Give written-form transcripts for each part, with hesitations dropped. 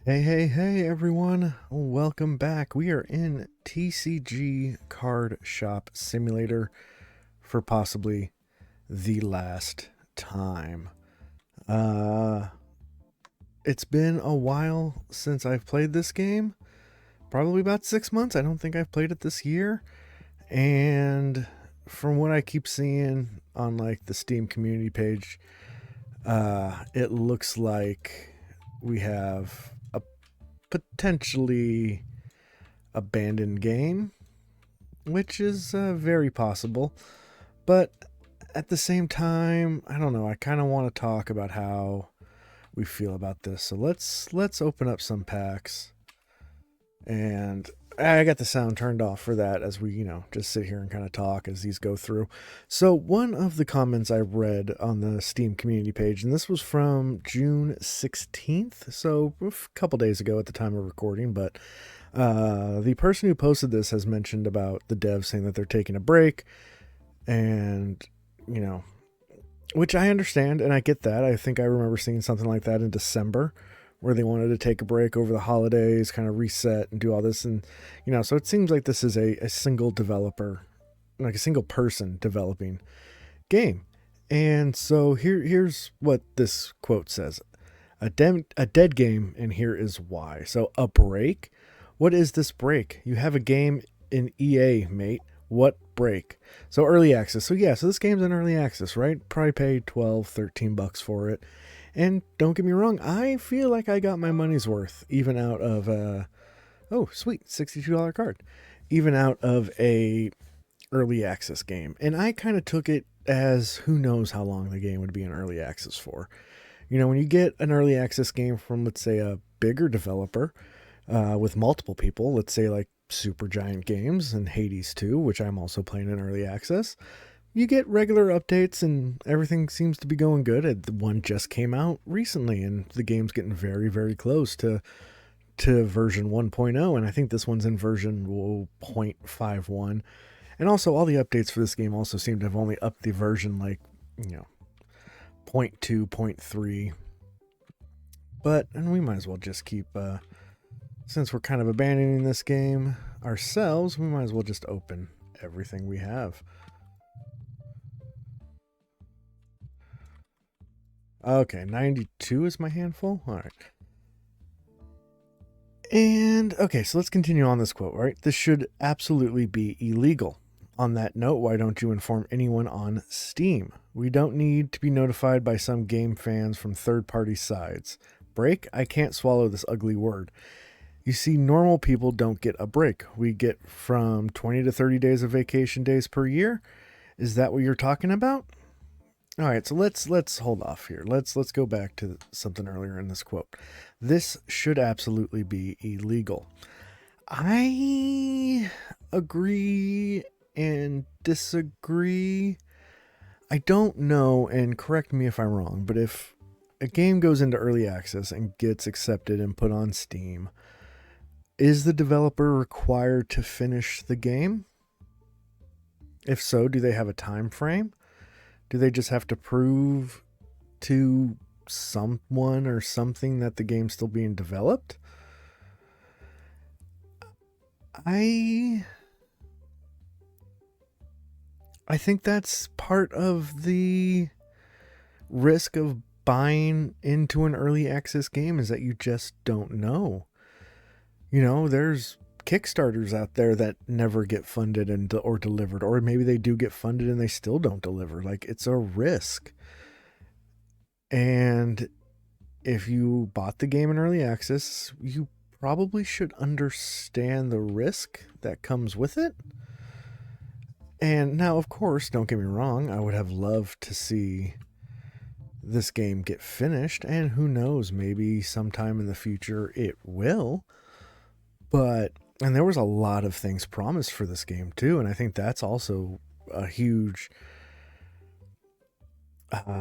Hey, everyone. Welcome back. We are in TCG Card Shop Simulator for possibly the last time. Uh, it's been a while since I've played this game. Probably about 6 months. I don't think I've played it this year. And from what I keep seeing on like the Steam community page, it looks like we have a potentially abandoned game, which is very possible. But at the same time, I don't know. I kind of want to talk about how we feel about this. So let's open up some packs, and I got the sound turned off for that as we just sit here and kind of talk as these go through. So one of the comments I read on the Steam community page, and this was from June 16th, so a couple days ago at the time of recording, but the person who posted this has mentioned about the devs saying that they're taking a break, and you know, which I understand and I get that. I think I remember seeing something like that in December where they wanted to take a break over the holidays, kind of reset and do all this. And, so it seems like this is a single developer, like a single person developing game. And so here's what this quote says: a dead game, and here is why. So, a break? What is this break? You have a game in EA, mate. What break? So, early access. So, yeah, so this game's in early access, right? Probably paid 12, $13 for it. And don't get me wrong, I feel like I got my money's worth, even out of oh, sweet, $62 card. Even out of a early access game. And I kind of took it as who knows how long the game would be in early access for. When you get an early access game from, let's say, a bigger developer with multiple people, let's say like Super Giant Games and Hades 2, which I'm also playing in early access, you get regular updates and everything seems to be going good. One just came out recently and the game's getting very, very close to version 1.0, and I think this one's in version 0.51. And also all the updates for this game also seem to have only upped the version like, you know, point 0.2, point 0.3. And we might as well just keep, since we're kind of abandoning this game ourselves, we might as well just open everything we have. Okay, 92 is my handful. All right. And okay, so let's continue on this quote, right? This should absolutely be illegal. On that note, why don't you inform anyone on Steam? We don't need to be notified by some game fans from third-party sides. Break? I can't swallow this ugly word. You see, normal people don't get a break. We get from 20 to 30 days of vacation days per year. Is that what you're talking about? All right, so let's hold off here. Let's go back to something earlier in this quote. This should absolutely be illegal. I agree and disagree. I don't know, and correct me if I'm wrong, but if a game goes into early access and gets accepted and put on Steam, is the developer required to finish the game? If so, do they have a time frame? Do they just have to prove to someone or something that the game's still being developed? I think that's part of the risk of buying into an early access game, is that you just don't know. There's Kickstarters out there that never get funded or delivered, or maybe they do get funded and they still don't deliver. Like, it's a risk. And if you bought the game in early access, you probably should understand the risk that comes with it. And now, of course, don't get me wrong, I would have loved to see this game get finished, and who knows, maybe sometime in the future it will. And there was a lot of things promised for this game too, and I think that's also a huge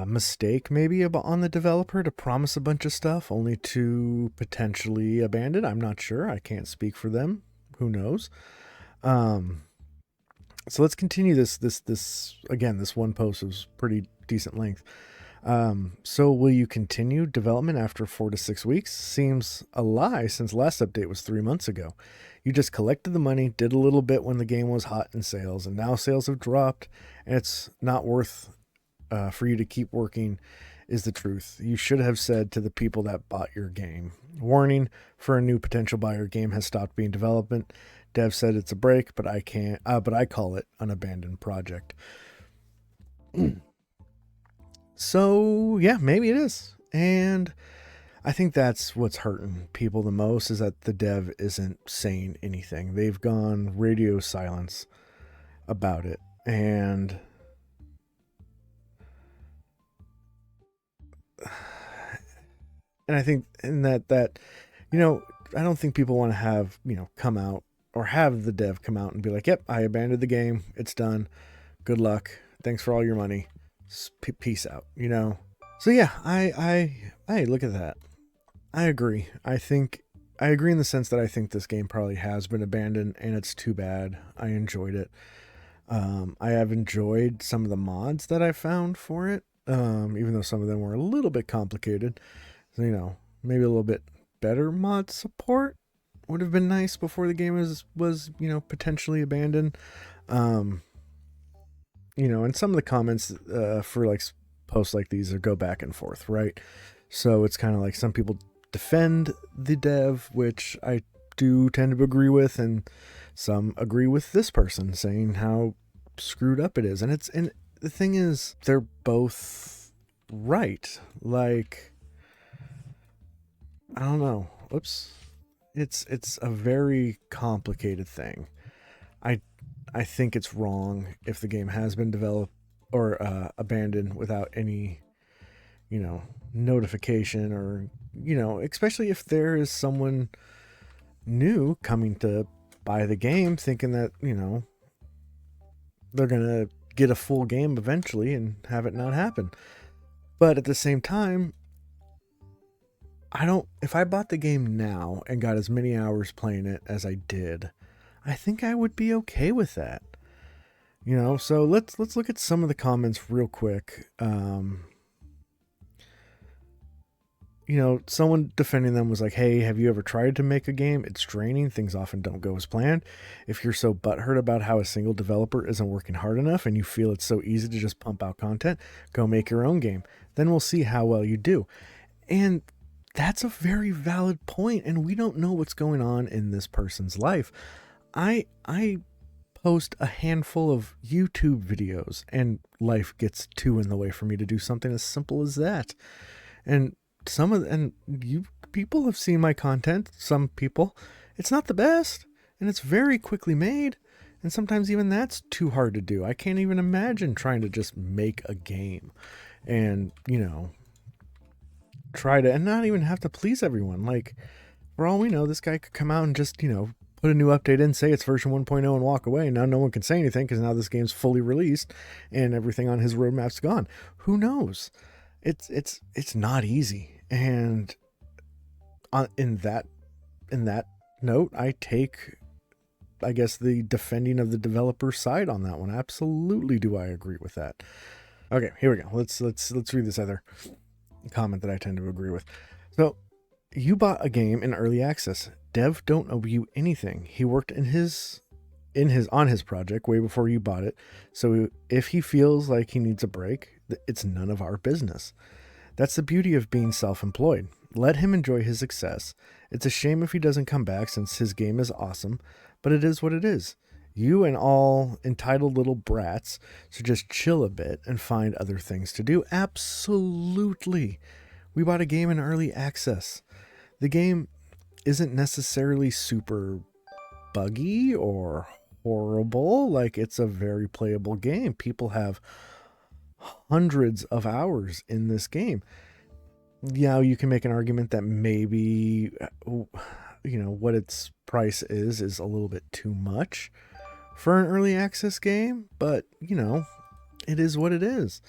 mistake maybe on the developer, to promise a bunch of stuff only to potentially abandon. I'm not sure. I can't speak for them. Who knows? So let's continue this again. This one post was pretty decent length. So will you continue development after 4 to 6 weeks? Seems a lie since last update was 3 months ago. You just collected the money, did a little bit when the game was hot in sales, and now sales have dropped, and it's not worth for you to keep working, is the truth. You should have said to the people that bought your game. Warning for a new potential buyer, game has stopped being development. Dev said it's a break, but I can't. But I call it an abandoned project. So yeah, maybe it is, and I think that's what's hurting people the most is that the dev isn't saying anything. They've gone radio silence about it, and I think in that I don't think people want to have come out or have the dev come out and be like, "Yep, I abandoned the game. It's done. Good luck. Thanks for all your money. Peace out." So yeah, I look at that. I agree. I agree in the sense that I think this game probably has been abandoned, and it's too bad. I enjoyed it. I have enjoyed some of the mods that I found for it, even though some of them were a little bit complicated. So, maybe a little bit better mod support would have been nice before the game was potentially abandoned. And some of the comments for like posts like these go back and forth, right? So it's kind of like some people defend the dev, which I do tend to agree with, and some agree with this person saying how screwed up it is. And the thing is, they're both right. Like, I don't know. Oops. It's a very complicated thing. I think it's wrong if the game has been developed or abandoned without any, notification or, especially if there is someone new coming to buy the game thinking that, they're going to get a full game eventually and have it not happen. But at the same time, if I bought the game now and got as many hours playing it as I did, I think I would be okay with that. So let's look at some of the comments real quick. Someone defending them was like, "Hey, have you ever tried to make a game? It's draining. Things often don't go as planned. If you're so butthurt about how a single developer isn't working hard enough and you feel it's so easy to just pump out content, go make your own game. Then we'll see how well you do." And that's a very valid point, and we don't know what's going on in this person's life. I post a handful of YouTube videos, and life gets too in the way for me to do something as simple as that. And you people have seen my content. Some people, it's not the best, and it's very quickly made, and sometimes even that's too hard to do. I can't even imagine trying to just make a game and try to and not even have to please everyone. Like, for all we know, this guy could come out and just put a new update in, say it's version 1.0 and walk away. Now no one can say anything because now this game's fully released and everything on his roadmap's gone. Who knows? It's not easy. And in that note, I take, I guess, the defending of the developer's side on that one. Absolutely, do I agree with that? Okay, here we go. Let's read this other comment that I tend to agree with. So, you bought a game in early access. Dev don't owe you anything. He worked on his project way before you bought it. So if he feels like he needs a break, it's none of our business. That's the beauty of being self-employed. Let him enjoy his success. It's a shame if he doesn't come back since his game is awesome, but it is what it is. You and all entitled little brats should just chill a bit and find other things to do. Absolutely. We bought a game in early access. The game isn't necessarily super buggy or horrible. Like, it's a very playable game. People have hundreds of hours in this game. Yeah, you can make an argument that maybe what its price is a little bit too much for an early access game, but it is what it is.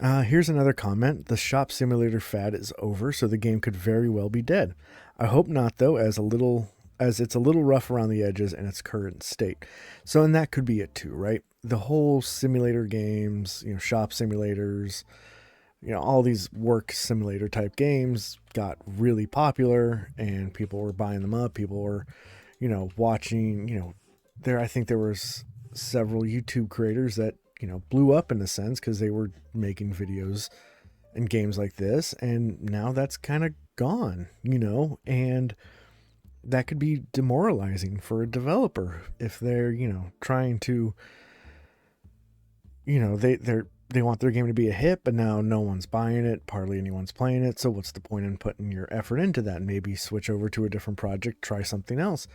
Here's another comment. The shop simulator fad is over, so the game could very well be dead. I hope not, though, as it's a little rough around the edges in its current state. So, and that could be it too, right? The whole simulator games, shop simulators, all these work simulator type games got really popular and people were buying them up. People were, watching, I think there was several YouTube creators that, blew up in a sense because they were making videos and games like this. And now that's kind of gone, and that could be demoralizing for a developer if they're, trying to, they want their game to be a hit, but now no one's buying it, hardly anyone's playing it. So what's the point in putting your effort into that? Maybe switch over to a different project, try something else.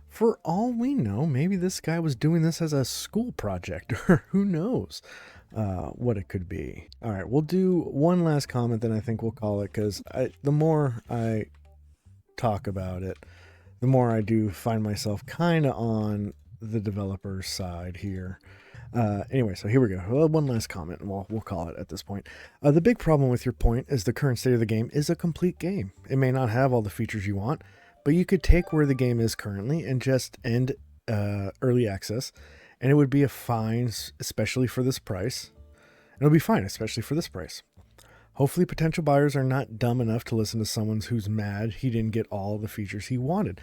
For all we know, maybe this guy was doing this as a school project, or who knows what it could be. All right, we'll do one last comment, then I think we'll call it, because the more I talk about it, the more I do find myself kind of on the developer's side here. Anyway, so here we go. Well, one last comment, and we'll call it at this point. The big problem with your point is the current state of the game is a complete game. It may not have all the features you want, but you could take where the game is currently and just end early access, and it would be a fine, especially for this price. It'll be fine, especially for this price. Hopefully potential buyers are not dumb enough to listen to someone who's mad he didn't get all the features he wanted.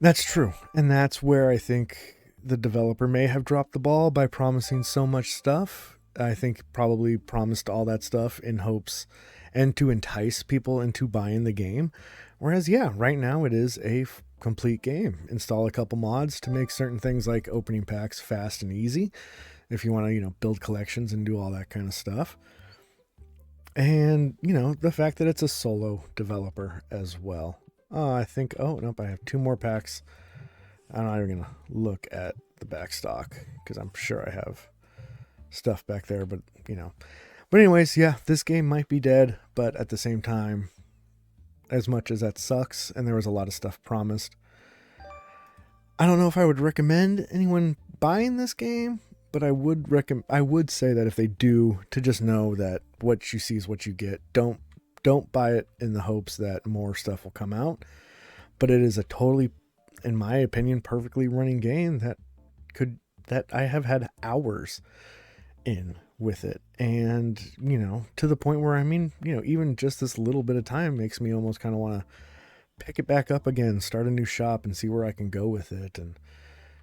That's true, and that's where I think the developer may have dropped the ball by promising so much stuff. I think probably promised all that stuff in hopes and to entice people into buying the game. Whereas, yeah, right now it is a complete game. Install a couple mods to make certain things like opening packs fast and easy if you want to, build collections and do all that kind of stuff. And, the fact that it's a solo developer as well. I think, oh, nope, I have 2 more packs. I'm not even going to look at the back stock because I'm sure I have stuff back there, but, But anyways, yeah, this game might be dead, but at the same time, as much as that sucks, and there was a lot of stuff promised, I don't know if I would recommend anyone buying this game, but I would say that if they do, to just know that what you see is what you get. Don't buy it in the hopes that more stuff will come out, but it is a totally, in my opinion, perfectly running game that I have had hours in with it, and to the point where even just this little bit of time makes me almost kind of want to pick it back up again, start a new shop, and see where I can go with it, and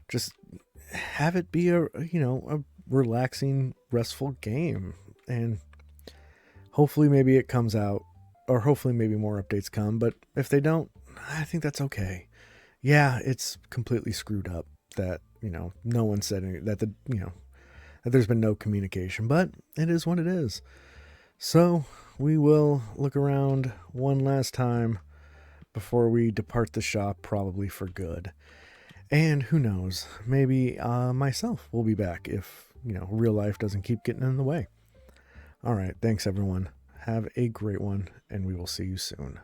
just have it be a relaxing, restful game. And hopefully maybe it comes out, or hopefully maybe more updates come, but if they don't, I think that's okay. Yeah, it's completely screwed up that no one said that that there's been no communication, but it is what it is. So we will look around one last time before we depart the shop, probably for good. And who knows, maybe myself will be back if, real life doesn't keep getting in the way. All right, thanks everyone. Have a great one, and we will see you soon.